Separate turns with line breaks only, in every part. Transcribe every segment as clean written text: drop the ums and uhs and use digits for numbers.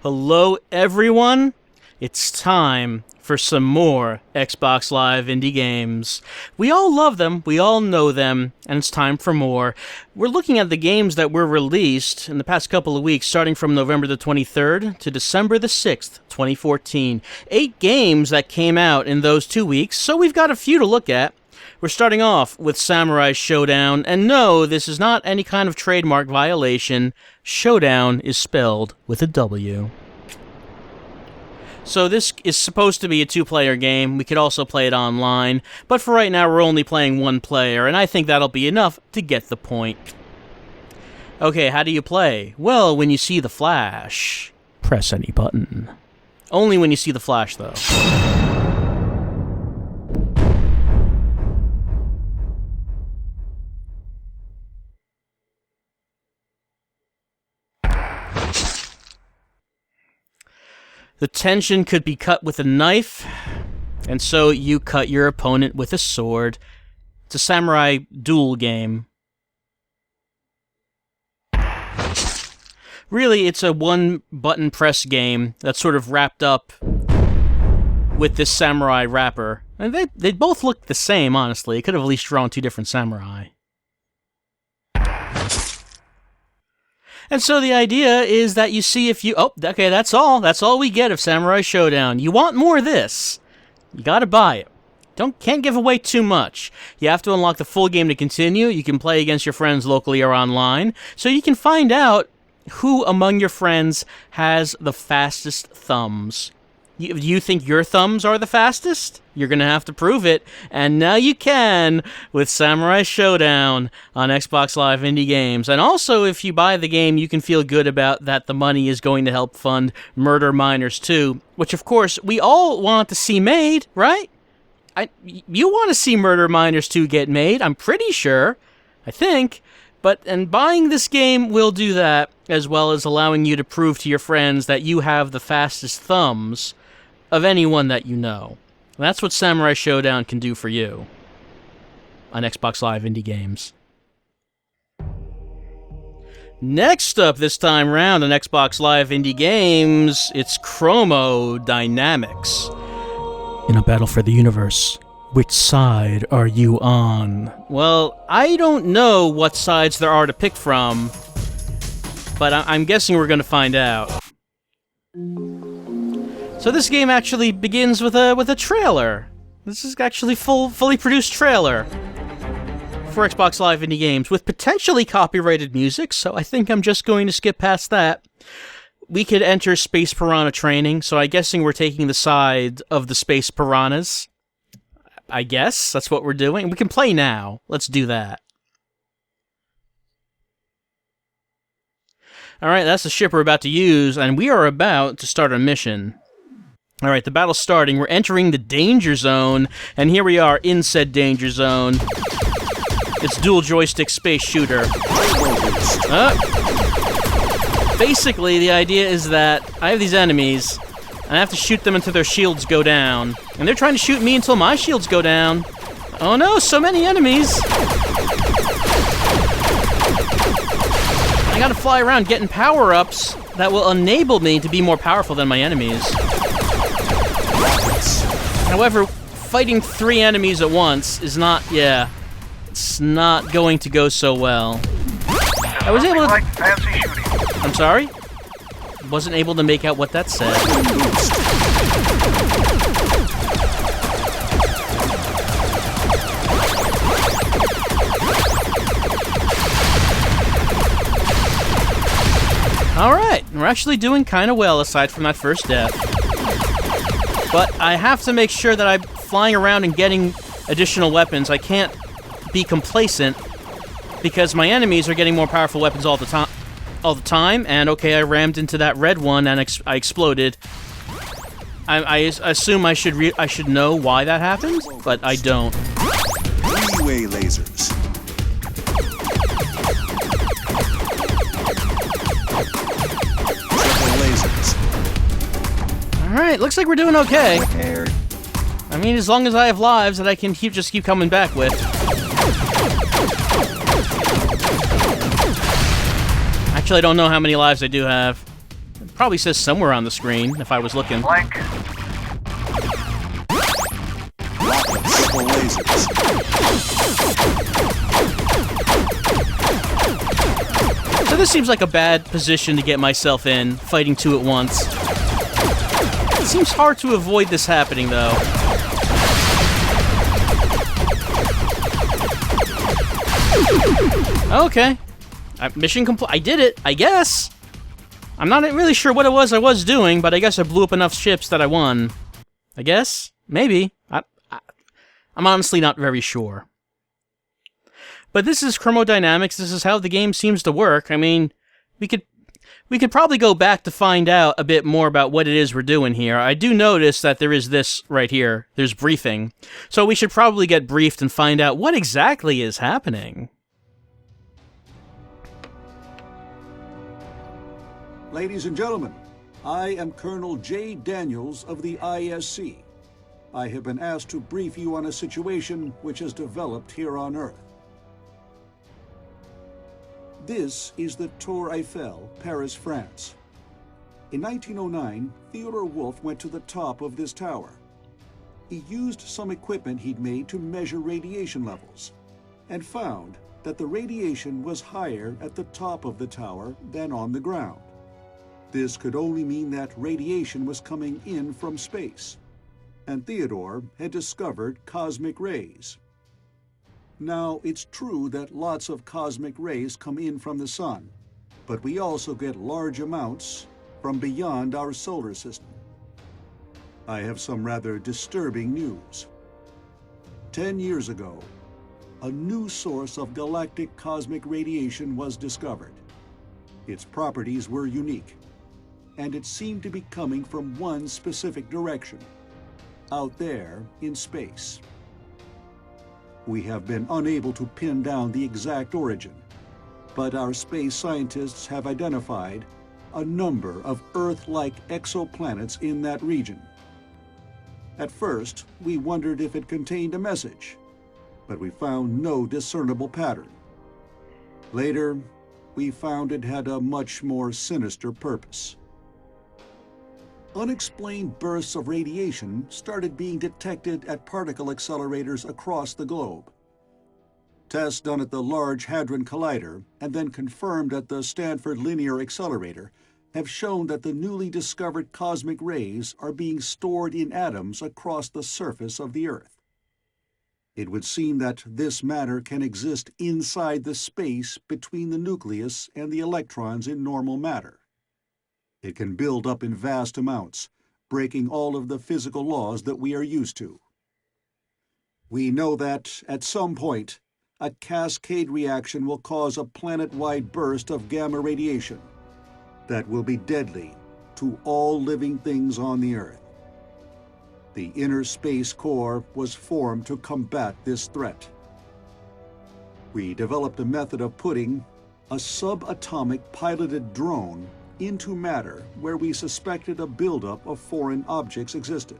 Hello, everyone. It's time for some more Xbox Live indie games. We all love them, we all know them, and it's time for more. We're looking at the games that were released in the past couple of weeks, starting from November the 23rd to December the 6th, 2014. 8 games that came out in those 2 weeks, so we've got a few to look at. We're starting off with Samurai Showdown, and no, this is not any kind of trademark violation. Showdown is spelled with a W. So this is supposed to be a 2-player game. We could also play it online, but for right now we're only playing 1 player, and I think that'll be enough to get the point. Okay, how do you play? Well, when you see the flash, press any button. Only when you see the flash, though. The tension could be cut with a knife, and so you cut your opponent with a sword. It's a samurai duel game. Really, it's a one-button press game that's sort of wrapped up with this samurai wrapper. And they both look the same, honestly. It could have at least drawn 2 different samurai. And so the idea is that you see if you... Oh, okay, that's all. That's all we get of Samurai Showdown. You want more of this, you gotta buy it. Can't give away too much. You have to unlock the full game to continue. You can play against your friends locally or online. So you can find out who among your friends has the fastest thumbs. You think your thumbs are the fastest? You're going to have to prove it. And now you can with Samurai Showdown on Xbox Live Indie Games. And also, if you buy the game, you can feel good about that the money is going to help fund Murder Miners 2, which, of course, we all want to see made, right? You want to see Murder Miners 2 get made, I'm pretty sure. I think. And buying this game will do that, as well as allowing you to prove to your friends that you have the fastest thumbs of anyone that you know. And that's what Samurai Showdown can do for you on Xbox Live Indie Games. Next up this time round on Xbox Live Indie Games, it's Cromo Dynamix. In a battle for the universe, which side are you on? Well, I don't know what sides there are to pick from, but I'm guessing we're going to find out. So this game actually begins with a trailer. This is actually fully produced trailer for Xbox Live Indie Games with potentially copyrighted music, so I think I'm just going to skip past that. We could enter Space Piranha training, so I'm guessing we're taking the side of the Space Piranhas. I guess that's what we're doing. We can play now. Let's do that. Alright, that's the ship we're about to use, and we are about to start a mission. Alright, the battle's starting. We're entering the danger zone, and here we are in said danger zone. It's dual joystick space shooter. Basically, the idea is that I have these enemies, and I have to shoot them until their shields go down. And they're trying to shoot me until my shields go down. Oh no, so many enemies! I gotta fly around getting power-ups that will enable me to be more powerful than my enemies. However, fighting 3 enemies at once is not, it's not going to go so well. I was able to... I'm sorry? Wasn't able to make out what that said. Alright, we're actually doing kind of well aside from that first death. But I have to make sure that I'm flying around and getting additional weapons. I can't be complacent because my enemies are getting more powerful weapons all the time. And okay, I rammed into that red one and I exploded. I assume I should know why that happened, but I don't.
Three-way lasers. Triple lasers.
Alright, looks like we're doing okay. I mean, as long as I have lives that I can just keep coming back with. Actually, I don't know how many lives I do have. It probably says somewhere on the screen if I was looking.
Blank.
Triple lasers.
So this seems like a bad position to get myself in, fighting two at once. It seems hard to avoid this happening, though. Okay. Mission complete. I did it, I guess. I'm not really sure what it was I was doing, but I guess I blew up enough ships that I won. I guess? Maybe. I'm honestly not very sure. But this is Cromo Dynamix. This is how the game seems to work. I mean, we could probably go back to find out a bit more about what it is we're doing here. I do notice that there is this right here. There's briefing. So we should probably get briefed and find out what exactly is happening.
Ladies and gentlemen, I am Colonel J. Daniels of the ISC. I have been asked to brief you on a situation which has developed here on Earth. This is the Tour Eiffel, Paris, France. In 1909, Theodore Wolff went to the top of this tower. He used some equipment he'd made to measure radiation levels, and found that the radiation was higher at the top of the tower than on the ground. This could only mean that radiation was coming in from space, and Theodore had discovered cosmic rays. Now, it's true that lots of cosmic rays come in from the sun, but we also get large amounts from beyond our solar system. I have some rather disturbing news. 10 years ago, a new source of galactic cosmic radiation was discovered. Its properties were unique, and it seemed to be coming from one specific direction, out there in space. We have been unable to pin down the exact origin, but our space scientists have identified a number of Earth-like exoplanets in that region. At first, we wondered if it contained a message, but we found no discernible pattern. Later, we found it had a much more sinister purpose. Unexplained bursts of radiation started being detected at particle accelerators across the globe. Tests done at the Large Hadron Collider and then confirmed at the Stanford Linear Accelerator have shown that the newly discovered cosmic rays are being stored in atoms across the surface of the Earth. It would seem that this matter can exist inside the space between the nucleus and the electrons in normal matter. It can build up in vast amounts, breaking all of the physical laws that we are used to. We know that, at some point, a cascade reaction will cause a planet-wide burst of gamma radiation that will be deadly to all living things on the Earth. The Inner Space Core was formed to combat this threat. We developed a method of putting a subatomic piloted drone into matter where we suspected a buildup of foreign objects existed.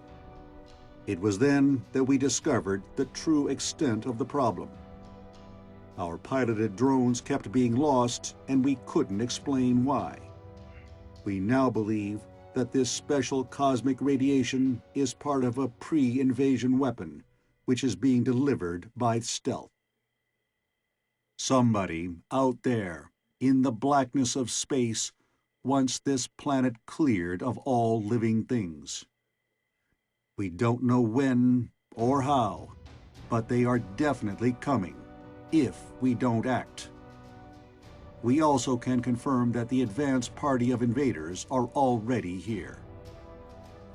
It was then that we discovered the true extent of the problem. Our piloted drones kept being lost, and we couldn't explain why. We now believe that this special cosmic radiation is part of a pre-invasion weapon, which is being delivered by stealth. Somebody out there, in the blackness of space, wants this planet cleared of all living things. We don't know when or how, but they are definitely coming, if we don't act. We also can confirm that the advanced party of invaders are already here.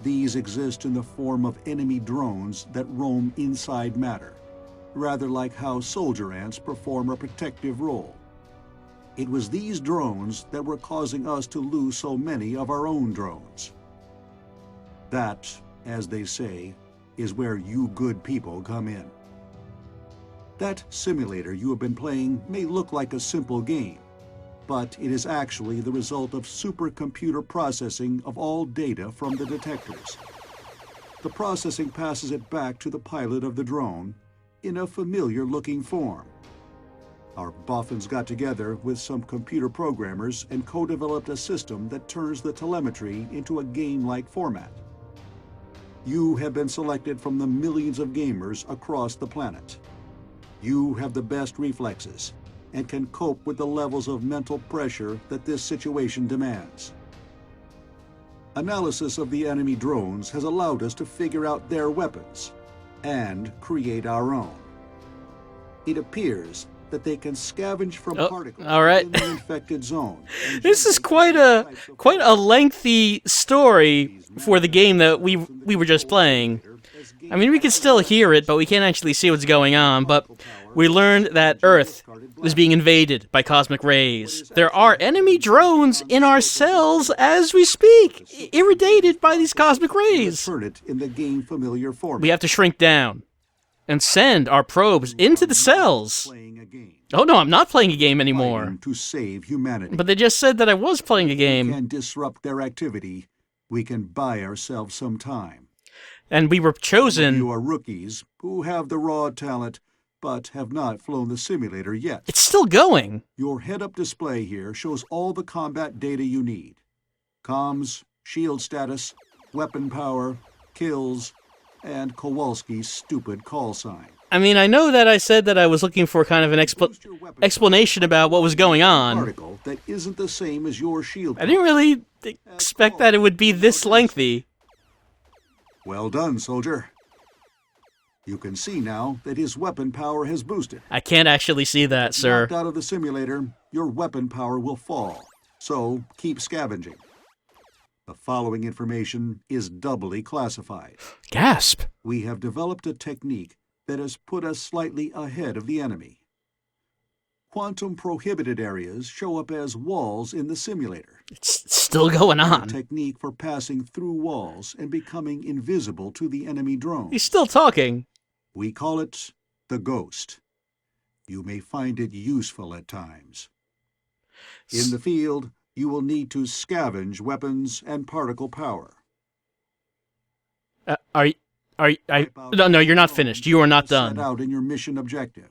These exist in the form of enemy drones that roam inside matter, rather like how soldier ants perform a protective role. It was these drones that were causing us to lose so many of our own drones. That, as they say, is where you good people come in. That simulator you have been playing may look like a simple game, but it is actually the result of supercomputer processing of all data from the detectors. The processing passes it back to the pilot of the drone in a familiar-looking form. Our boffins got together with some computer programmers and co-developed a system that turns the telemetry into a game-like format. You have been selected from the millions of gamers across the planet. You have the best reflexes and can cope with the levels of mental pressure that this situation demands. Analysis of the enemy drones has allowed us to figure out their weapons and create our own. It appears that they can scavenge from particles
all right.
in the infected zone.
This is quite a lengthy story for the game that we were just playing. I mean, we can still hear it, but we can't actually see what's going on. But we learned that Earth was being invaded by cosmic rays. There are enemy drones in our cells as we speak, irradiated by these cosmic rays.
In the game familiar format.
We have to shrink down and send our probes into the cells. Oh no, I'm not playing a game anymore.
To save humanity.
But they just said that I was playing a game.
We can disrupt their activity. We can buy ourselves some time.
And we were chosen.
You are rookies who have the raw talent, but have not flown the simulator yet.
It's still going.
Your head-up display here shows all the combat data you need. Comms, shield status, weapon power, kills, and Kowalski's stupid call sign.
I mean, I know that I said that I was looking for kind of an explanation about what was going on.
Particle that isn't the same as your shield.
I didn't really expect that it would be this lengthy.
Well done, soldier. You can see now that his weapon power has boosted.
I can't actually see that, sir.
Knocked out of the simulator, your weapon power will fall. So keep scavenging. The following information is doubly classified.
Gasp.
We have developed a technique that has put us slightly ahead of the enemy. Quantum prohibited areas show up as walls in the simulator.
It's still going on.
A technique for passing through walls and becoming invisible to the enemy drone.
He's still talking.
We call it the Ghost. You may find it useful at times. In the field, you will need to scavenge weapons and particle power.
No, you're not finished. You are not done.
Set out in your mission objective,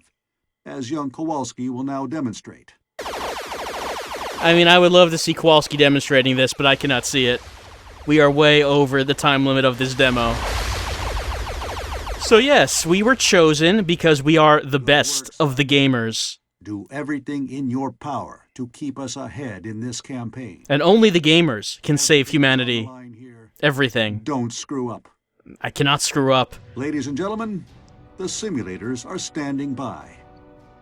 as young Kowalski will now demonstrate.
I mean, I would love to see Kowalski demonstrating this, but I cannot see it. We are way over the time limit of this demo. So yes, we were chosen because we are the best of the gamers.
Do everything in your power to keep us ahead in this campaign.
And only the gamers can save humanity. Everything.
Don't screw up.
I cannot screw up.
Ladies and gentlemen, the simulators are standing by.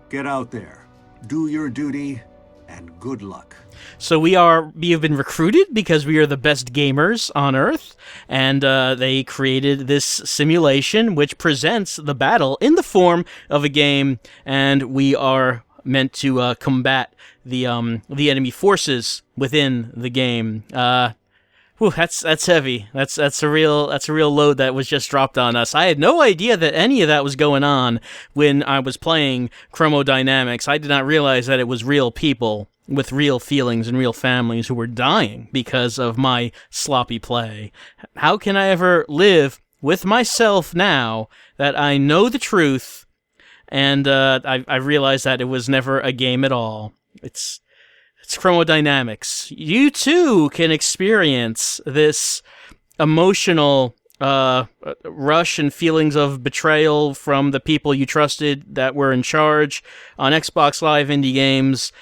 Get out there, do your duty, and good luck.
So we have been recruited because we are the best gamers on Earth, and they created this simulation which presents the battle in the form of a game, and we are meant to combat the enemy forces within the game. That's heavy. That's a real load that was just dropped on us. I had no idea that any of that was going on when I was playing Cromo Dynamix. I did not realize that it was real people with real feelings and real families who were dying because of my sloppy play. How can I ever live with myself now that I know the truth and I realized that it was never a game at all? It's Cromo Dynamix. You too can experience this emotional rush and feelings of betrayal from the people you trusted that were in charge on Xbox Live Indie Games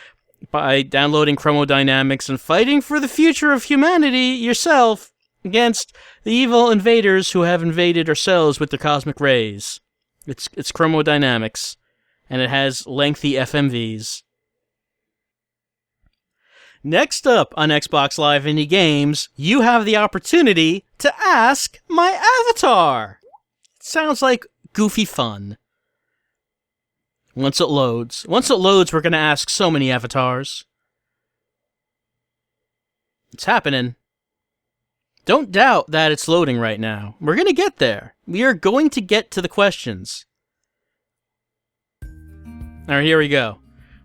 by downloading Cromo Dynamix and fighting for the future of humanity yourself against the evil invaders who have invaded our cells with their cosmic rays. It's Cromo Dynamix, and it has lengthy FMVs. Next up on Xbox Live Indie Games, you have the opportunity to ask my avatar. It sounds like goofy fun. Once it loads, we're going to ask so many avatars. It's happening. Don't doubt that it's loading right now. We're going to get there. We are going to get to the questions. All right, here we go.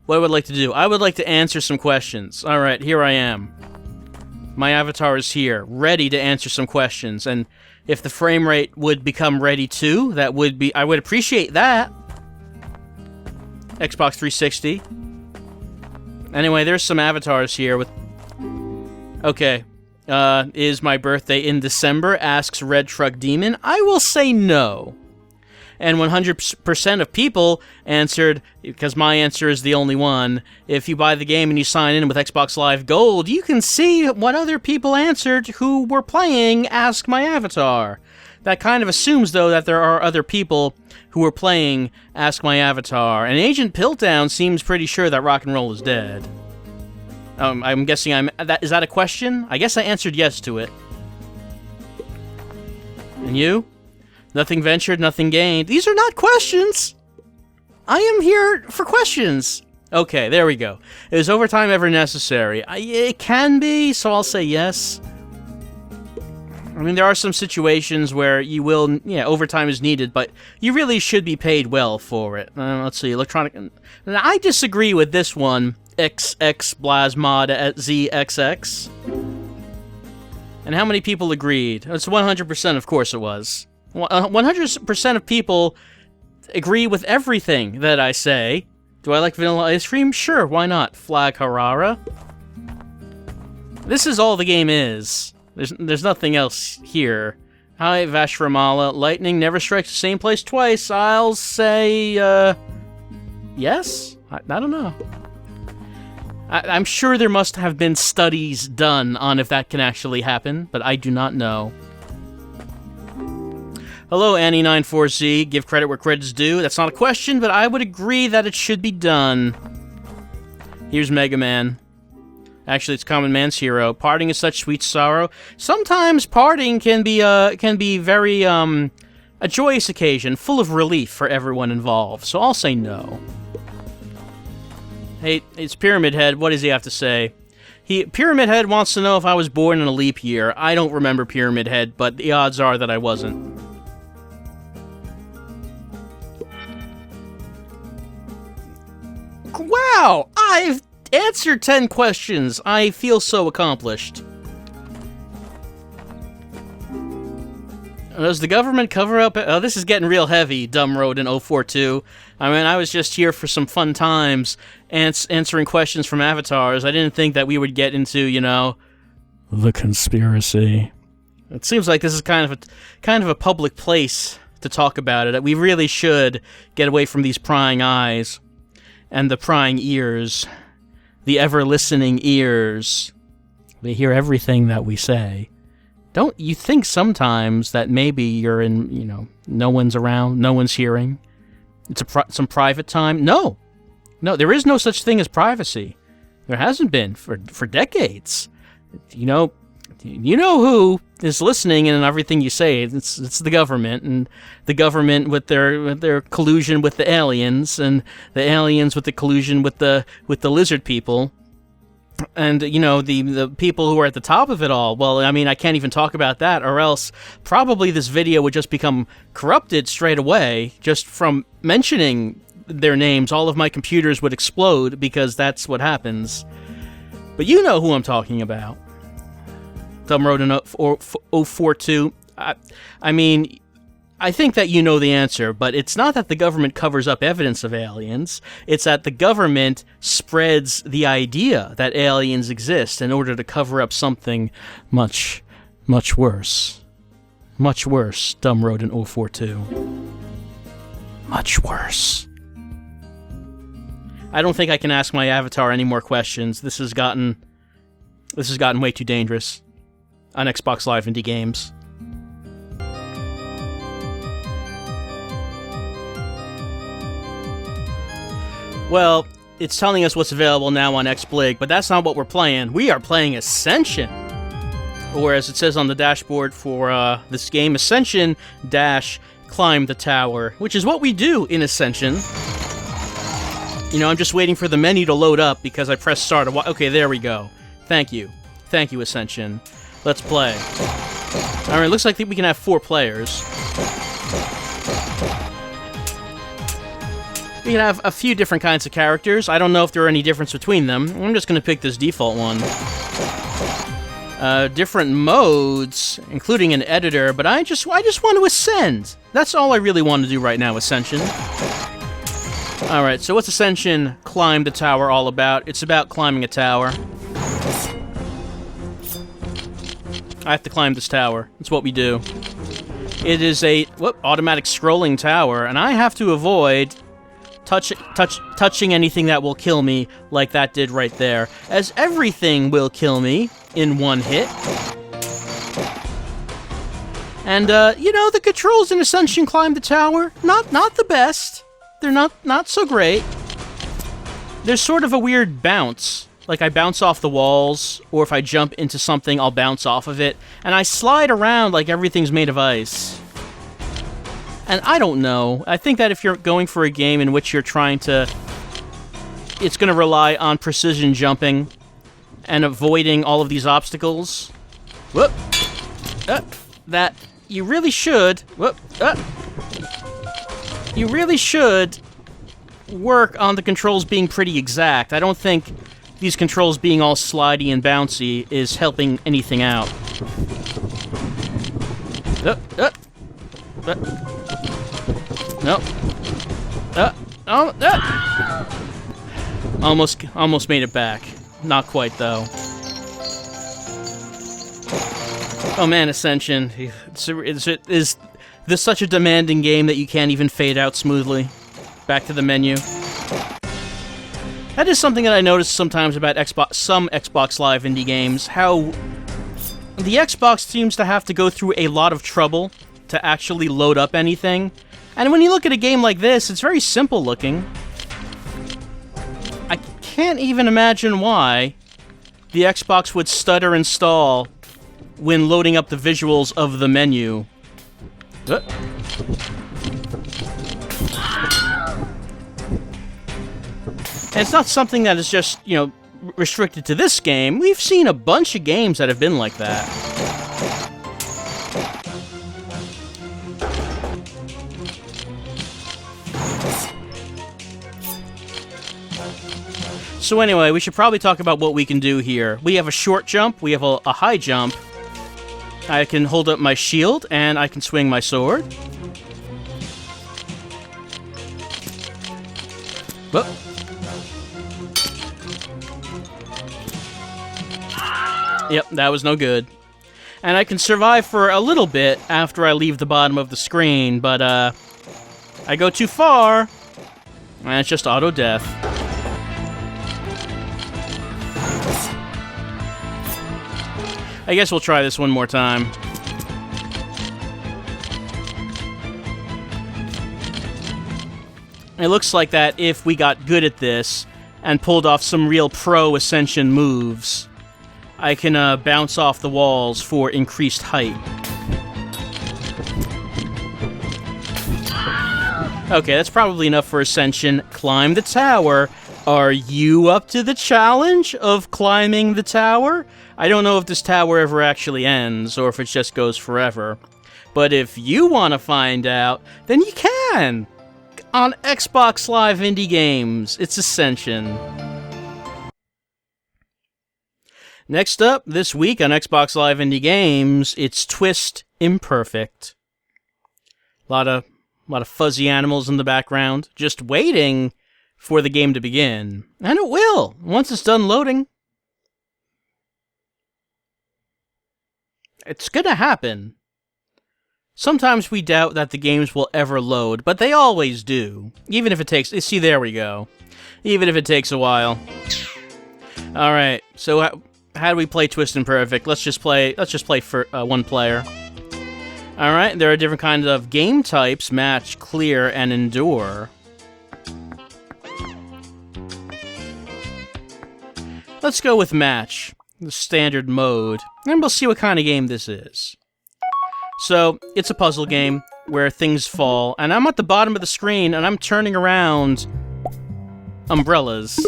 What I would like to do, I would like to answer some questions. All right, here I am. My avatar is here, ready to answer some questions. And if the frame rate would become ready too, I would appreciate that. Xbox 360. Anyway, there's some avatars here with... Okay. Is my birthday in December? Asks Red Truck Demon. I will say no. And 100% of people answered, because my answer is the only one, if you buy the game and you sign in with Xbox Live Gold, you can see what other people answered who were playing Ask My Avatar. That kind of assumes, though, that there are other people who were playing Ask My Avatar, and Agent Piltdown seems pretty sure that rock and roll is dead. I'm guessing is that a question? I guess I answered yes to it. And you? Nothing ventured, nothing gained. These are not questions! I am here for questions! Okay, there we go. Is overtime ever necessary? It can be, so I'll say yes. I mean, there are some situations where you will, overtime is needed, but you really should be paid well for it. Let's see, electronic... I disagree with this one, XX Blasmod at ZXX. And how many people agreed? It's 100%, of course it was. 100% of people agree with everything that I say. Do I like vanilla ice cream? Sure, why not? Flag Harara. This is all the game is. There's nothing else here. Hi, Vashramala. Lightning never strikes the same place twice. I'll say, yes? I don't know. I'm sure there must have been studies done on if that can actually happen, but I do not know. Hello, Annie94Z. Give credit where credit's due. That's not a question, but I would agree that it should be done. Here's Mega Man. Actually, it's Common Man's hero. Parting is such sweet sorrow. Sometimes parting can be very, a joyous occasion, full of relief for everyone involved, so I'll say no. Hey, it's Pyramid Head. What does he have to say? Pyramid Head wants to know if I was born in a leap year. I don't remember Pyramid Head, but the odds are that I wasn't. Wow! I've answered 10 questions. I feel so accomplished. Does the government cover up... Oh, this is getting real heavy, Dumb Road in 042. I mean, I was just here for some fun times, answering questions from avatars. I didn't think that we would get into, the conspiracy. It seems like this is kind of a public place to talk about it. We really should get away from these prying eyes and the prying ears, the ever-listening ears. They hear everything that we say. Don't you think sometimes that maybe you're in, no one's around, no one's hearing? It's some private time? No, there is no such thing as privacy. There hasn't been for decades. You know who is listening and everything you say. It's the government, and the government with their collusion with the aliens, and the aliens with the collusion with the lizard people. And, the people who are at the top of it all, well, I mean, I can't even talk about that, or else probably this video would just become corrupted straight away. Just from mentioning their names, all of my computers would explode, because that's what happens. But you know who I'm talking about. Dumb Road in 042. I mean... I think that you know the answer, but it's not that the government covers up evidence of aliens. It's that the government spreads the idea that aliens exist in order to cover up something much, much worse. Much worse, Dumb Road in 042. Much worse. I don't think I can ask my avatar any more questions. This has gotten way too dangerous on Xbox Live Indie Games. Well, it's telling us what's available now on XBlig, but that's not what we're playing. We are playing Ascension. Or as it says on the dashboard for this game, Ascension - Climb the Tower, which is what we do in Ascension. I'm just waiting for the menu to load up because I pressed start. Okay, there we go. Thank you. Thank you, Ascension. Let's play. Alright, looks like we can have 4 players. We can have a few different kinds of characters. I don't know if there are any difference between them. I'm just going to pick this default one. Different modes, including an editor, but I just want to ascend. That's all I really want to do right now, Ascension. Alright, so what's Ascension Climb the Tower all about? It's about climbing a tower. I have to climb this tower. That's what we do. It is a automatic scrolling tower, and I have to avoid touching anything that will kill me, like that did right there, as everything will kill me in one hit. And you know, the controls in Ascension Climb the Tower, not the best. They're not so great. There's sort of a weird bounce. Like, I bounce off the walls, or if I jump into something, I'll bounce off of it. And I slide around like everything's made of ice. And I don't know. I think that if you're going for a game in which you're trying to... It's going to rely on precision jumping and avoiding all of these obstacles. Whoop! That you really should... Whoop! You really should work on the controls being pretty exact. I don't think these controls being all slidey and bouncy is helping anything out. Almost made it back. Not quite, though. Oh man, Ascension. Is this such a demanding game that you can't even fade out smoothly? Back to the menu. That is something that I notice sometimes about some Xbox Live indie games, how the Xbox seems to have to go through a lot of trouble to actually load up anything. And when you look at a game like this, it's very simple looking. I can't even imagine why the Xbox would stutter and stall when loading up the visuals of the menu. And it's not something that is just, you know, restricted to this game. We've seen a bunch of games that have been like that. So anyway, we should probably talk about what we can do here. We have a short jump, we have a high jump. I can hold up my shield, and I can swing my sword. Whoop. Yep, that was no good. And I can survive for a little bit after I leave the bottom of the screen, but I go too far, and it's just auto-death. I guess we'll try this one more time. It looks like that if we got good at this and pulled off some real pro Ascension moves, I can bounce off the walls for increased height. Okay, that's probably enough for Ascension. Climb the tower. Are you up to the challenge of climbing the tower? I don't know if this tower ever actually ends, or if it just goes forever. But if you want to find out, then you can! On Xbox Live Indie Games, it's Ascension. Next up, this week on Xbox Live Indie Games, it's Twist Imperfect. A lot of fuzzy animals in the background, just waiting for the game to begin. And it will, once it's done loading. It's gonna happen. Sometimes we doubt that the games will ever load, but they always do. Even if it takes... See, there we go. Even if it takes a while. Alright, so how do we play Twist Imperfect? Let's just play for one player. Alright, there are different kinds of game types: match, clear, and endure. Let's go with match, the standard mode, and we'll see what kind of game this is. So, it's a puzzle game where things fall, and I'm at the bottom of the screen, and I'm turning around umbrellas.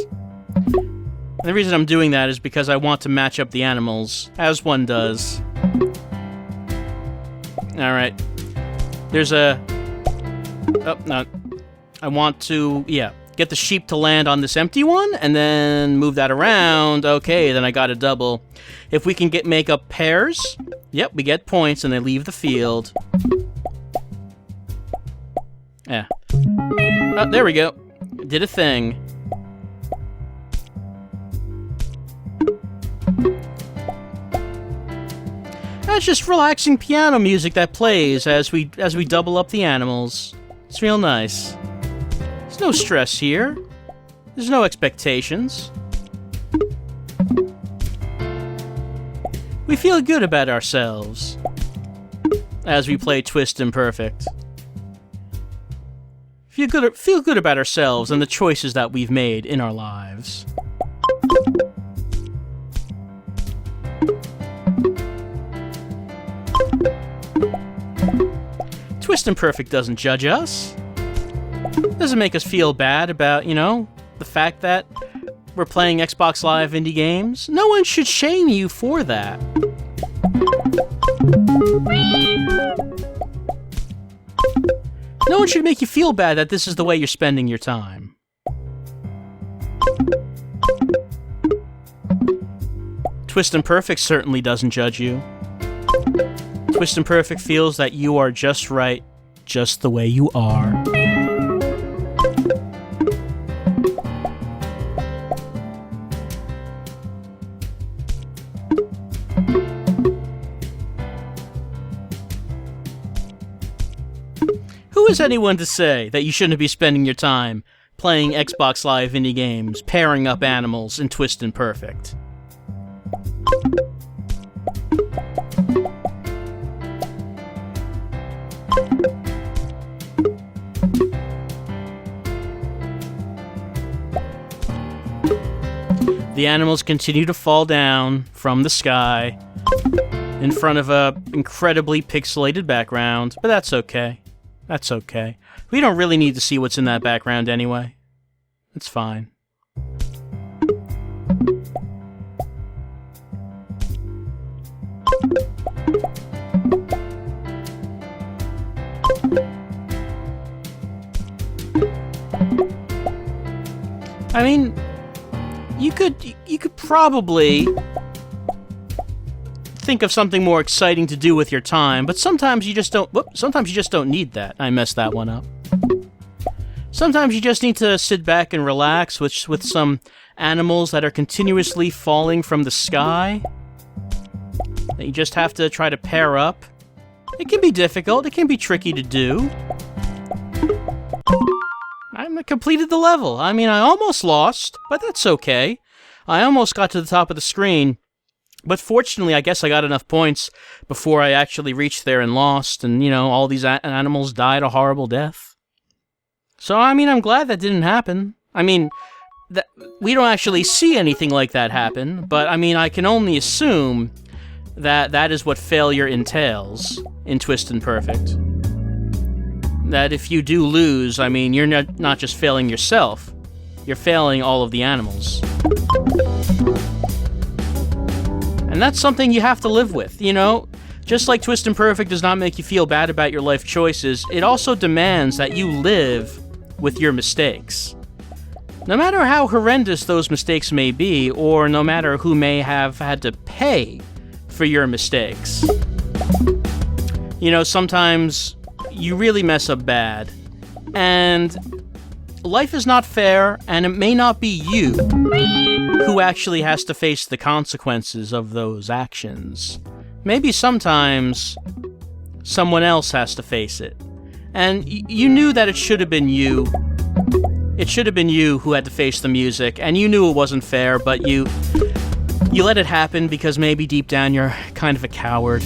And the reason I'm doing that is because I want to match up the animals, as one does. Alright. There's a... Oh, no. I want to... Yeah. Get the sheep to land on this empty one, and then move that around. Okay, then I got a double. If we can make up pairs, yep, we get points, and they leave the field. Yeah. Oh, there we go. did a thing. That's just relaxing piano music that plays as we double up the animals. It's real nice. There's no stress here. There's no expectations. We feel good about ourselves as we play Twist Imperfect. Feel good about ourselves and the choices that we've made in our lives. Twist Imperfect doesn't judge us. Doesn't make us feel bad about, the fact that we're playing Xbox Live indie games. No one should shame you for that. No one should make you feel bad that this is the way you're spending your time. Twist Imperfect certainly doesn't judge you. Twist Imperfect feels that you are just right, just the way you are. Who is anyone to say that you shouldn't be spending your time playing Xbox Live indie games, pairing up animals in Twist Imperfect? The animals continue to fall down from the sky in front of a incredibly pixelated background, but that's okay. That's okay. We don't really need to see what's in that background anyway. It's fine. I mean, you could probably think of something more exciting to do with your time, but sometimes you just don't. Sometimes you just don't need that. I messed that one up. Sometimes you just need to sit back and relax with some animals that are continuously falling from the sky. That you just have to try to pair up. It can be difficult. It can be tricky to do. I completed the level. I mean, I almost lost, but that's okay. I almost got to the top of the screen, but fortunately, I guess I got enough points before I actually reached there and lost, and, all these animals died a horrible death. So, I mean, I'm glad that didn't happen. I mean, we don't actually see anything like that happen, but, I mean, I can only assume that that is what failure entails in Twist Imperfect. That if you do lose, I mean, you're not just failing yourself, you're failing all of the animals. And that's something you have to live with, Just like Twist Imperfect does not make you feel bad about your life choices, it also demands that you live with your mistakes. No matter how horrendous those mistakes may be, or no matter who may have had to pay for your mistakes. Sometimes you really mess up bad, and life is not fair, and it may not be you who actually has to face the consequences of those actions. Maybe sometimes someone else has to face it. And you knew that it should have been you. It should have been you who had to face the music, and you knew it wasn't fair, but you let it happen because maybe deep down you're kind of a coward.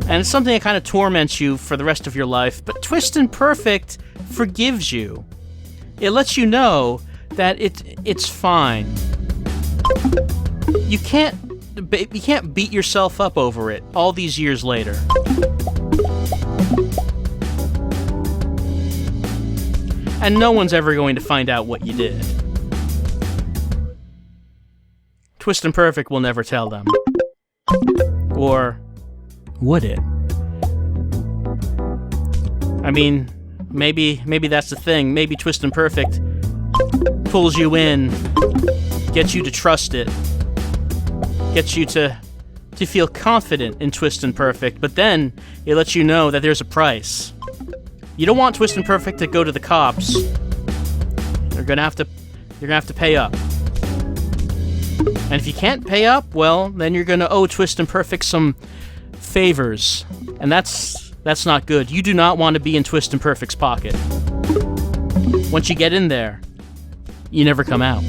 And it's something that kind of torments you for the rest of your life, but Twist Imperfect forgives you. It lets you know that it's fine. You can't beat yourself up over it all these years later. And no one's ever going to find out what you did. Twist Imperfect will never tell them. Or would it? I mean, maybe that's the thing. Maybe Twist Imperfect pulls you in, gets you to trust it, gets you to feel confident in Twist Imperfect, but then it lets you know that there's a price. You don't want Twist Imperfect to go to the cops. You're gonna have to pay up. And if you can't pay up, well, then you're gonna owe Twist Imperfect some favors. And that's not good. You do not want to be in Twist Imperfect's pocket. Once you get in there, you never come out.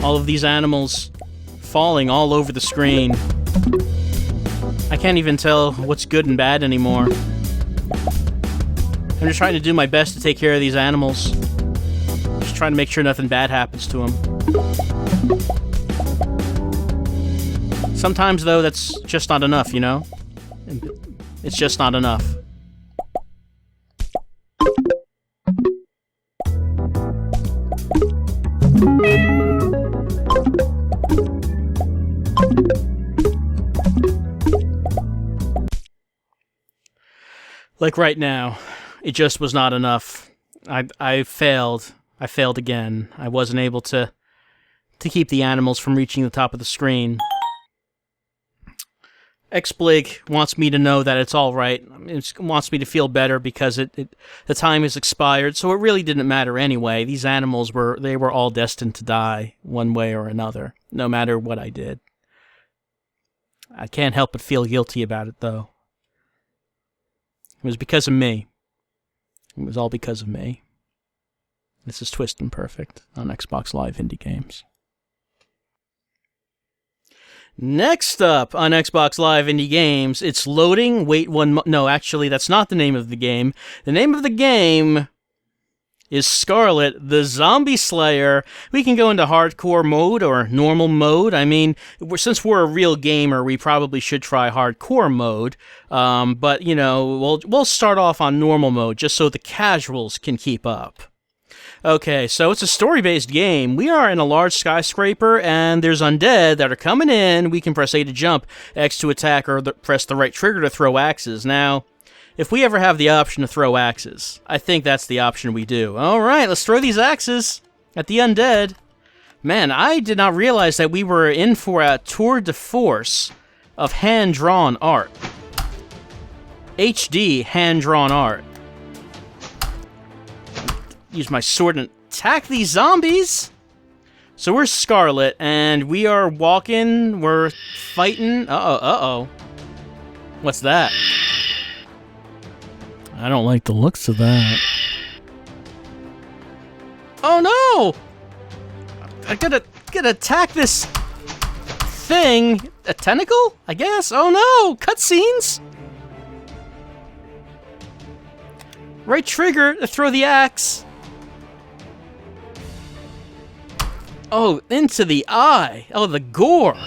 All of these animals falling all over the screen. I can't even tell what's good and bad anymore. I'm just trying to do my best to take care of these animals. Just trying to make sure nothing bad happens to them. Sometimes, though, that's just not enough, you know? It's just not enough. Like right now, it just was not enough. I failed. I failed again. I wasn't able to keep the animals from reaching the top of the screen. XBlig wants me to know that it's all right. It wants me to feel better because the time has expired, so it really didn't matter anyway. These animals were all destined to die one way or another, no matter what I did. I can't help but feel guilty about it, though. It was because of me. It was all because of me. This is Twist Imperfect on Xbox Live Indie Games. Next up on Xbox Live Indie Games, it's loading. Wait no, actually, that's not the name of the game. The name of the game is Scarlet, the Zombie Slayer. We can go into hardcore mode or normal mode. I mean, since we're a real gamer, we probably should try hardcore mode. But, you know, we'll start off on normal mode just so the casuals can keep up. Okay, so it's a story-based game. We are in a large skyscraper, and there's undead that are coming in. We can press A to jump, X to attack, or press the right trigger to throw axes. Now, if we ever have the option to throw axes, I think that's the option we do. All right, let's throw these axes at the undead. Man, I did not realize that we were in for a tour de force of hand-drawn art. HD hand-drawn art. Use my sword and attack these zombies. So we're Scarlet, and we are walking, we're fighting. Uh-oh. What's that? I don't like the looks of that. Oh no! I gotta attack this thing. A tentacle, I guess? Oh no! Cutscenes! Right trigger to throw the axe. Oh, into the eye. Oh, the gore.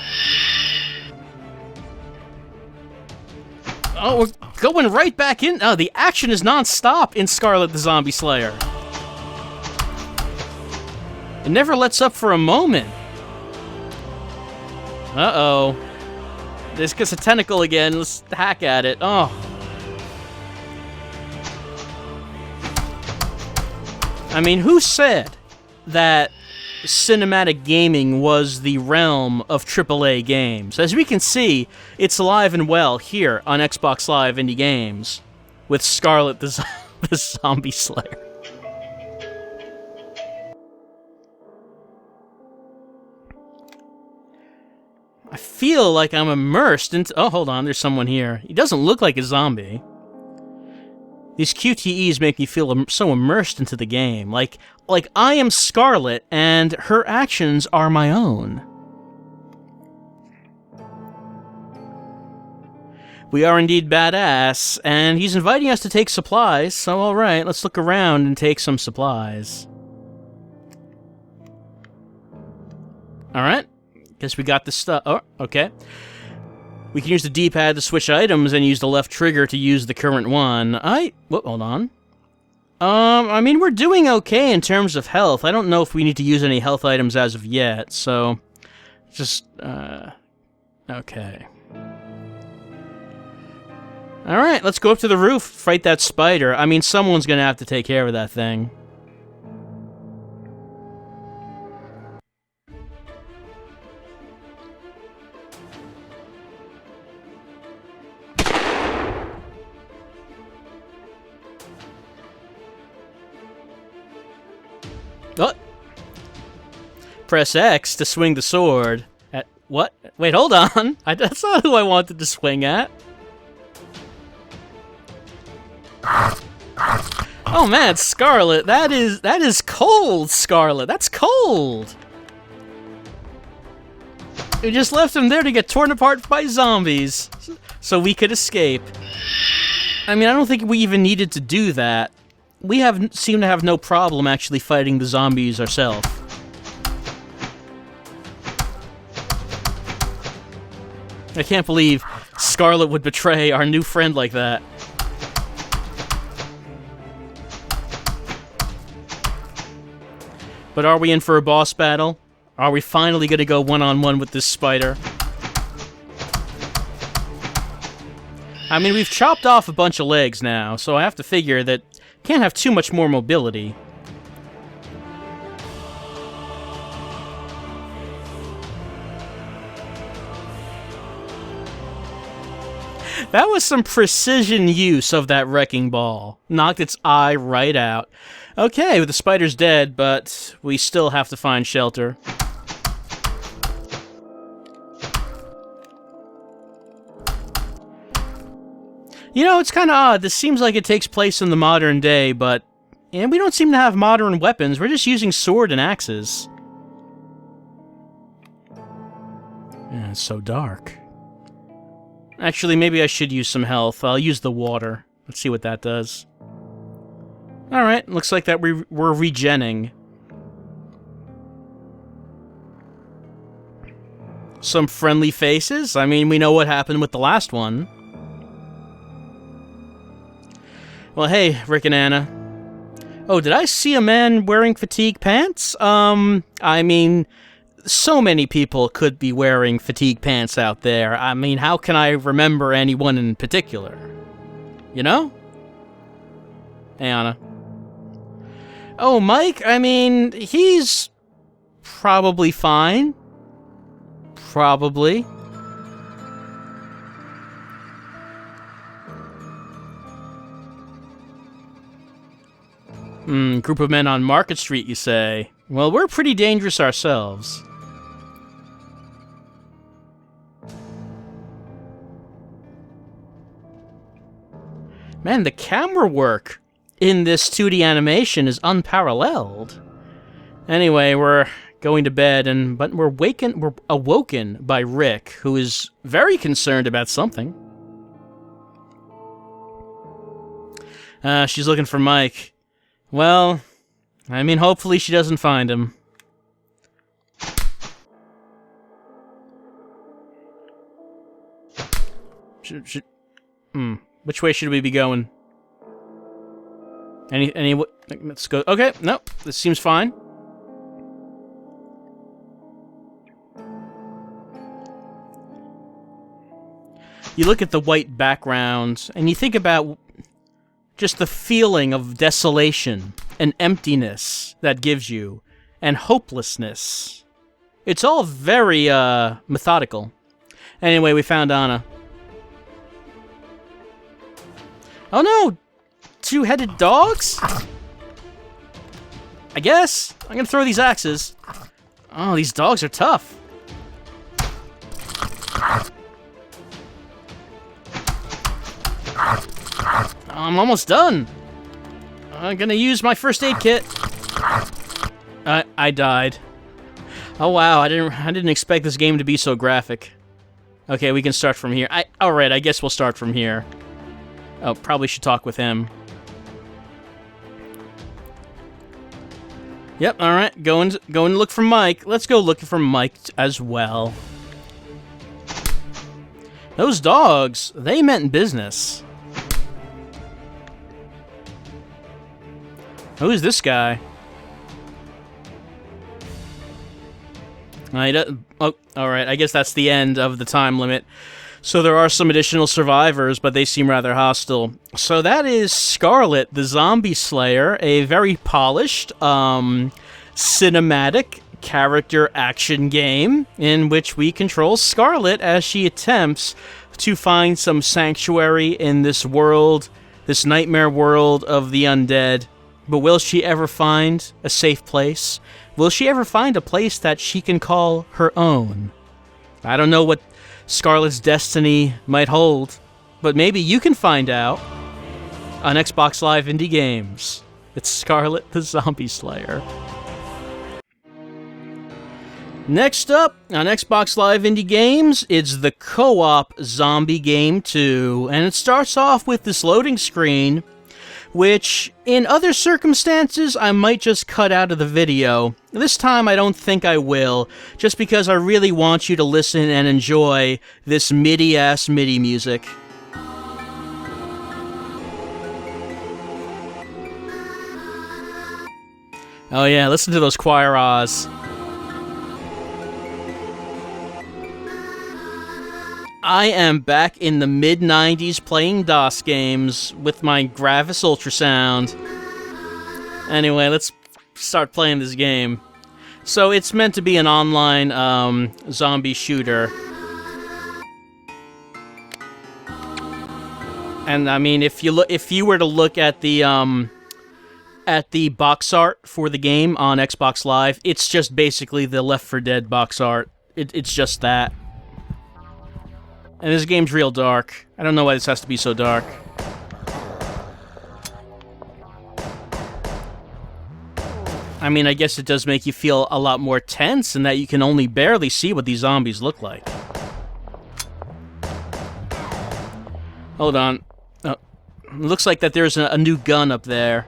Oh, we're going right back in. Oh, the action is non-stop in Scarlet the Zombie Slayer. It never lets up for a moment. Uh-oh. This gets a tentacle again. Let's hack at it. Oh. I mean, who said that cinematic gaming was the realm of AAA games? As we can see, it's alive and well here on Xbox Live Indie Games with Scarlet the Zombie Slayer. I feel like I'm immersed into... Oh, hold on, there's someone here. He doesn't look like a zombie. These QTEs make me feel so immersed into the game. Like I am Scarlet, and her actions are my own. We are indeed badass, and he's inviting us to take supplies, so alright, let's look around and take some supplies. Alright, guess we got this stuff. Oh, okay. We can use the D-pad to switch items and use the left trigger to use the current one. Hold on. I mean, we're doing okay in terms of health. I don't know if we need to use any health items as of yet, so... Just, okay. Alright, let's go up to the roof, fight that spider. I mean, someone's gonna have to take care of that thing. Oh! Press X to swing the sword. At what? Wait, hold on. That's not who I wanted to swing at. Oh man, Scarlet. That is cold, Scarlet. That's cold. We just left him there to get torn apart by zombies, so we could escape. I mean, I don't think we even needed to do that. We seem to have no problem actually fighting the zombies ourselves. I can't believe Scarlet would betray our new friend like that. But are we in for a boss battle? Are we finally gonna go one-on-one with this spider? I mean, we've chopped off a bunch of legs now, so I have to figure that can't have too much more mobility. That was some precision use of that wrecking ball. Knocked its eye right out. Okay, the spider's dead, but we still have to find shelter. You know, it's kind of odd. This seems like it takes place in the modern day, but we don't seem to have modern weapons. We're just using sword and axes. Yeah, it's so dark. Actually, maybe I should use some health. I'll use the water. Let's see what that does. Alright, looks like that we're regenning. Some friendly faces? I mean, we know what happened with the last one. Well, hey, Rick and Anna. Oh, did I see a man wearing fatigue pants? I mean, so many people could be wearing fatigue pants out there. I mean, how can I remember anyone in particular? You know? Hey, Anna. Oh, Mike, I mean, he's probably fine. Probably. Group of men on Market Street, you say? Well, we're pretty dangerous ourselves. Man, the camera work in this 2D animation is unparalleled. Anyway, we're going to bed, but we're awoken by Rick, who is very concerned about something. She's looking for Mike. Well, I mean, hopefully she doesn't find him. Which way should we be going? Let's go. Okay, no, this seems fine. You look at the white background, and you think about just the feeling of desolation and emptiness that gives you, and hopelessness. It's all very, methodical. Anyway, we found Anna. Oh no! Two-headed dogs? I guess. I'm gonna throw these axes. Oh, these dogs are tough. I'm almost done. I'm gonna use my first aid kit. I died. Oh wow, I didn't expect this game to be so graphic. Okay, we can start from here. Alright, I guess we'll start from here. Oh, probably should talk with him. Yep, alright, go and look for Mike. Let's go looking for Mike as well. Those dogs, they meant business. Who's this guy? Oh, alright, I guess that's the end of the time limit. So there are some additional survivors, but they seem rather hostile. So that is Scarlet, the Zombie Slayer, a very polished, cinematic character action game in which we control Scarlet as she attempts to find some sanctuary in this world, this nightmare world of the undead. But will she ever find a safe place? Will she ever find a place that she can call her own? I don't know what Scarlet's destiny might hold, but maybe you can find out on Xbox Live Indie Games. It's Scarlet the Zombie Slayer. Next up, on Xbox Live Indie Games, it's the Co-op Zombie Game 2, and it starts off with this loading screen, which, in other circumstances, I might just cut out of the video. This time, I don't think I will, just because I really want you to listen and enjoy this MIDI-ass MIDI music. Oh yeah, listen to those choir ahs. I am back in the mid-90s playing DOS games with my Gravis Ultrasound. Anyway, let's start playing this game. So it's meant to be an online zombie shooter. And I mean, if you were to look at the box art for the game on Xbox Live, it's just basically the Left 4 Dead box art. It's just that. And this game's real dark. I don't know why this has to be so dark. I mean, I guess it does make you feel a lot more tense in that you can only barely see what these zombies look like. Hold on. Oh, looks like that there's a new gun up there.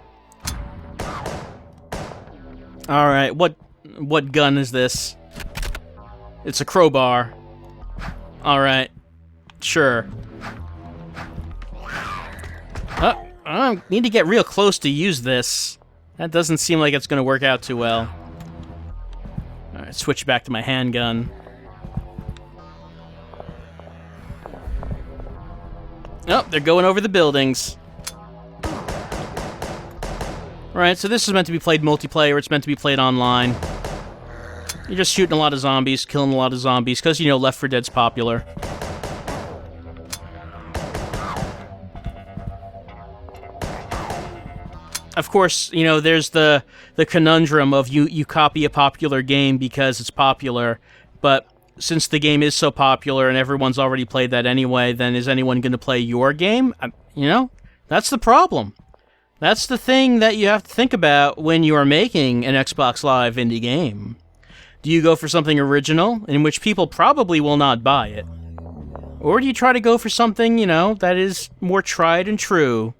Alright, what gun is this? It's a crowbar. Alright. Sure. I need to get real close to use this. That doesn't seem like it's going to work out too well. Alright, switch back to my handgun. Oh, they're going over the buildings. Right, so this is meant to be played multiplayer. It's meant to be played online. You're just shooting a lot of zombies, killing a lot of zombies, because, you know, Left 4 Dead's popular. Of course, you know, there's the conundrum of you copy a popular game because it's popular, but since the game is so popular and everyone's already played that anyway, then is anyone going to play your game? You know, that's the problem. That's the thing that you have to think about when you are making an Xbox Live indie game. Do you go for something original, in which people probably will not buy it? Or do you try to go for something, you know, that is more tried and true,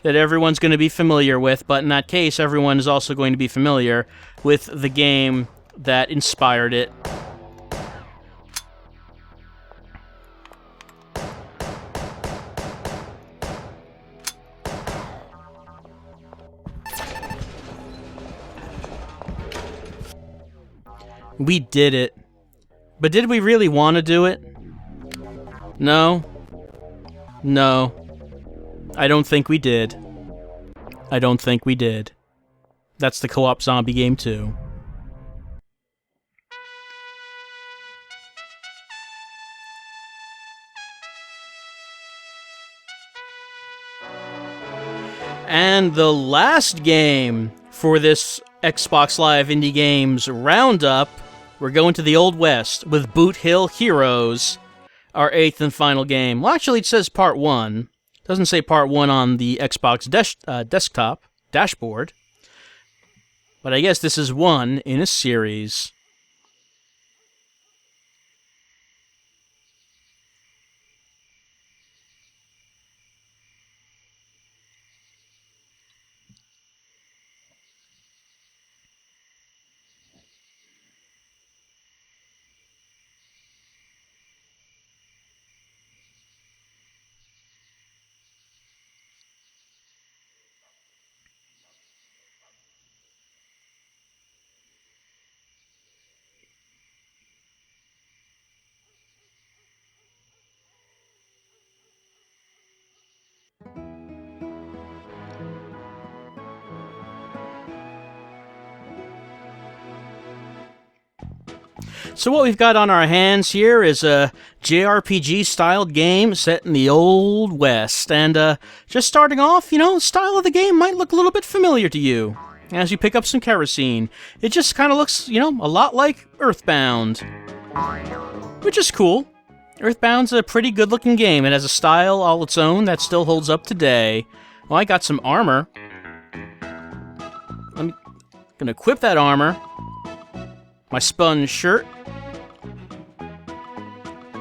that everyone's going to be familiar with, but in that case, everyone is also going to be familiar with the game that inspired it? We did it. But did we really want to do it? No. No. I don't think we did. I don't think we did. That's the Co-op Zombie Game 2. And the last game for this Xbox Live Indie Games Roundup, we're going to the Old West with Boot Hill Heroes, our 8th and final game. Well, actually, it says Part 1. It doesn't say Part 1 on the Xbox desktop dashboard. But I guess this is one in a series. So what we've got on our hands here is a JRPG-styled game set in the Old West. And just starting off, the style of the game might look a little bit familiar to you as you pick up some kerosene. It just kind of looks, a lot like Earthbound, which is cool. Earthbound's a pretty good-looking game. It has a style all its own that still holds up today. Well, I got some armor. I'm gonna equip that armor. My sponge shirt.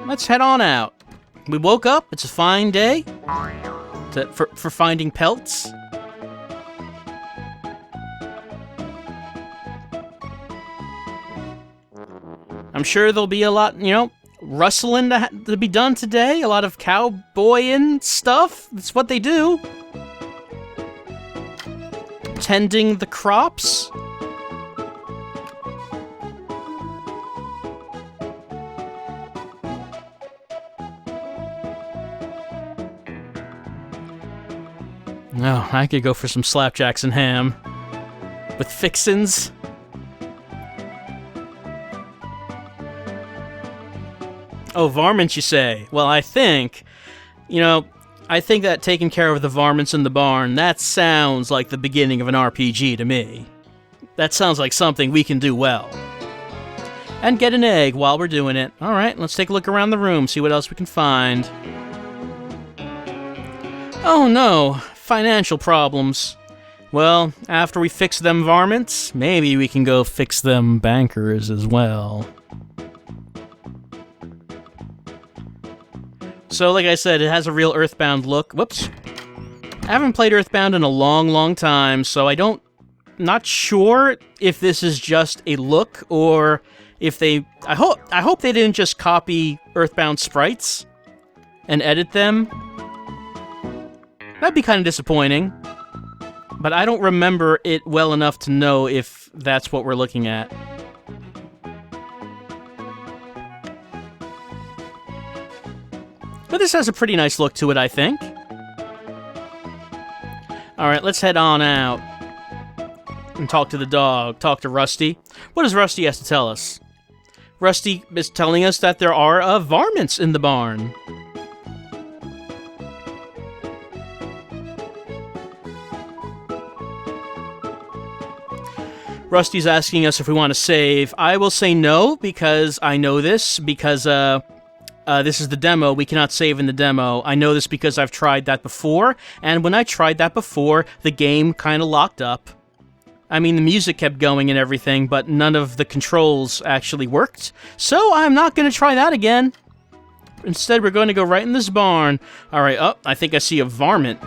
Let's head on out. We woke up. It's a fine day for finding pelts. I'm sure there'll be a lot, rustling to be done today. A lot of cowboying stuff. That's what they do. Tending the crops. No, I could go for some slapjacks and ham. With fixins. Oh, varmints, you say? Well, I think that taking care of the varmints in the barn, that sounds like the beginning of an RPG to me. That sounds like something we can do well. And get an egg while we're doing it. Alright, let's take a look around the room, see what else we can find. Oh no, financial problems. Well, after we fix them varmints, maybe we can go fix them bankers as well. So, like I said, it has a real Earthbound look. Whoops. I haven't played Earthbound in a long, long time, so not sure if this is just a look or if I hope they didn't just copy Earthbound sprites and edit them. That'd be kind of disappointing. But I don't remember it well enough to know if that's what we're looking at. But this has a pretty nice look to it, I think. Alright, let's head on out and talk to the dog, talk to Rusty. What does Rusty have to tell us? Rusty is telling us that there are varmints in the barn. Rusty's asking us if we want to save. I will say no, because I know this, because this is the demo. We cannot save in the demo. I know this because I've tried that before, and when I tried that before, the game kind of locked up. I mean, the music kept going and everything, but none of the controls actually worked, so I'm not going to try that again. Instead, we're going to go right in this barn. Alright, I think I see a varmint.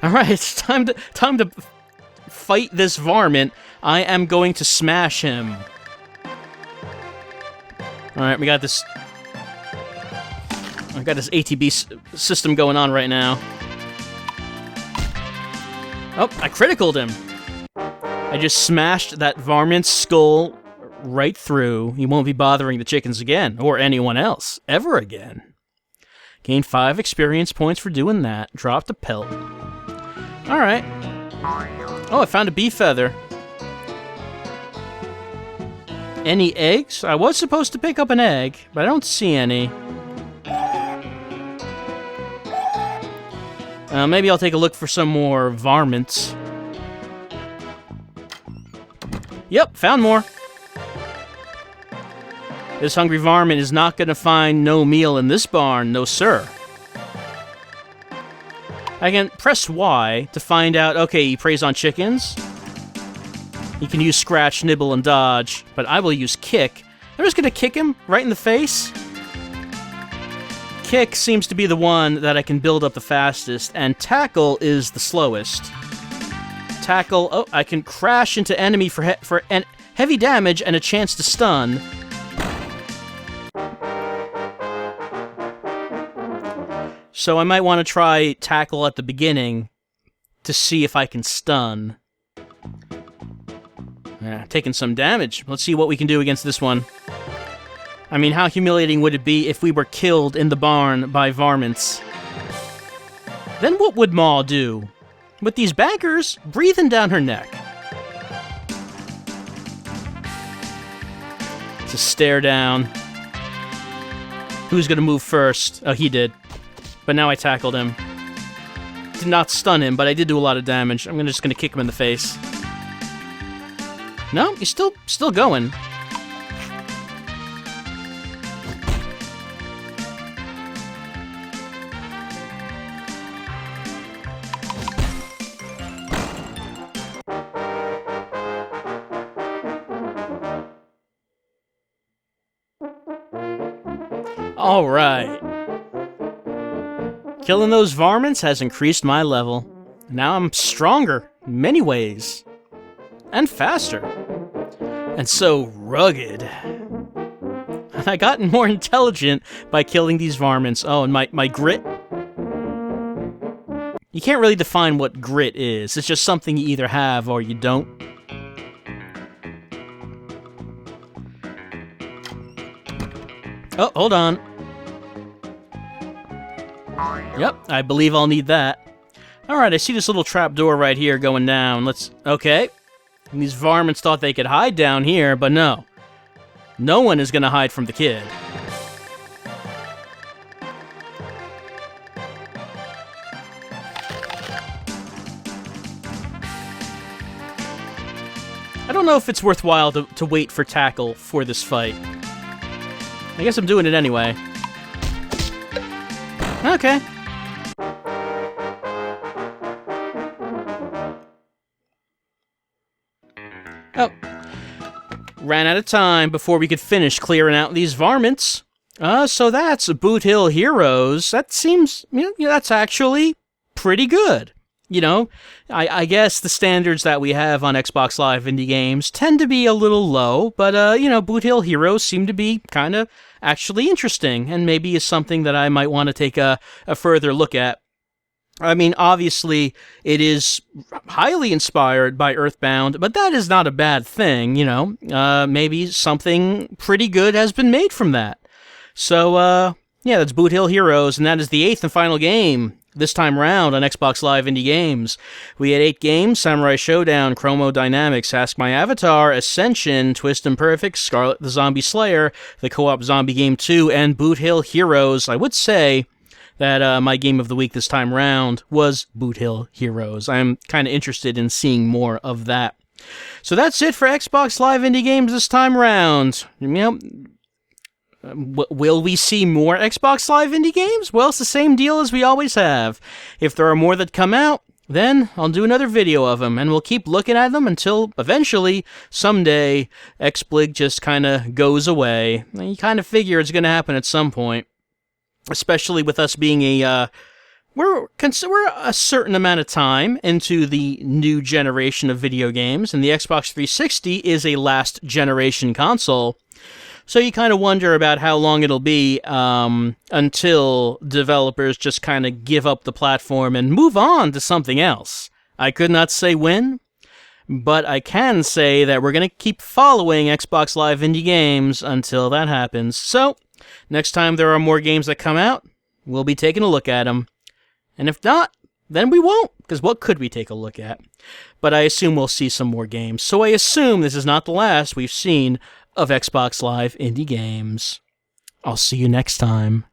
Alright, it's time to fight this varmint. I am going to smash him. Alright, we got this... I got this ATB system going on right now. Oh, I criticaled him. I just smashed that varmint's skull right through. He won't be bothering the chickens again, or anyone else, ever again. Gained 5 experience points for doing that. Dropped a pelt. Alright. Oh, I found a bee feather. Any eggs? I was supposed to pick up an egg, but I don't see any. Maybe I'll take a look for some more varmints. Yep, found more. This hungry varmint is not going to find no meal in this barn, no sir. I can press Y to find out, okay, he preys on chickens. You can use scratch, nibble, and dodge, but I will use kick. I'm just going to kick him right in the face. Kick seems to be the one that I can build up the fastest, and tackle is the slowest. Tackle, oh, I can crash into enemy for heavy damage and a chance to stun. So I might want to try tackle at the beginning to see if I can stun. Yeah, taking some damage. Let's see what we can do against this one. I mean, how humiliating would it be if we were killed in the barn by varmints? Then what would Ma do? With these bankers breathing down her neck. to stare down. Who's gonna move first? Oh, he did. But now I tackled him. Did not stun him, but I did do a lot of damage. I'm just gonna kick him in the face. No, he's still going. All right. Killing those varmints has increased my level. Now I'm stronger in many ways. And faster. And so rugged. And I gotten more intelligent by killing these varmints. Oh, and my grit? You can't really define what grit is. It's just something you either have or you don't. Oh, hold on. Yep, I believe I'll need that. Alright, I see this little trapdoor right here going down. Okay. And these varmints thought they could hide down here, but no. No one is gonna hide from the kid. I don't know if it's worthwhile to wait for tackle for this fight. I guess I'm doing it anyway. Okay. Oh. Ran out of time before we could finish clearing out these varmints. So that's Boot Hill Heroes. That seems, that's actually pretty good. I guess the standards that we have on Xbox Live indie games tend to be a little low, but, Boot Hill Heroes seem to be kind of actually interesting, and maybe is something that I might want to take a further look at. I mean, obviously, it is highly inspired by Earthbound, but that is not a bad thing, maybe something pretty good has been made from that. So, that's Boot Hill Heroes, and that is the 8th and final game. This time round on Xbox Live Indie Games. We had 8 games: Samurai Showdown, Cromo Dynamix, Ask My Avatar, Ascension, Twist Imperfect, Scarlet the Zombie Slayer, the co-op Zombie Game 2, and Boot Hill Heroes. I would say that my game of the week this time round was Boot Hill Heroes. I'm kind of interested in seeing more of that. So that's it for Xbox Live Indie Games this time round. Will we see more Xbox Live indie games? Well, it's the same deal as we always have. If there are more that come out, then I'll do another video of them, and we'll keep looking at them until eventually, someday, XBlig just kind of goes away. And you kind of figure it's going to happen at some point, especially with us being we're a certain amount of time into the new generation of video games, and the Xbox 360 is a last generation console. So you kind of wonder about how long it'll be until developers just kind of give up the platform and move on to something else. I could not say when, but I can say that we're going to keep following Xbox Live indie games until that happens. So, next time there are more games that come out, we'll be taking a look at them. And if not, then we won't, because what could we take a look at? But I assume we'll see some more games. So I assume this is not the last we've seen of Xbox Live indie games. I'll see you next time.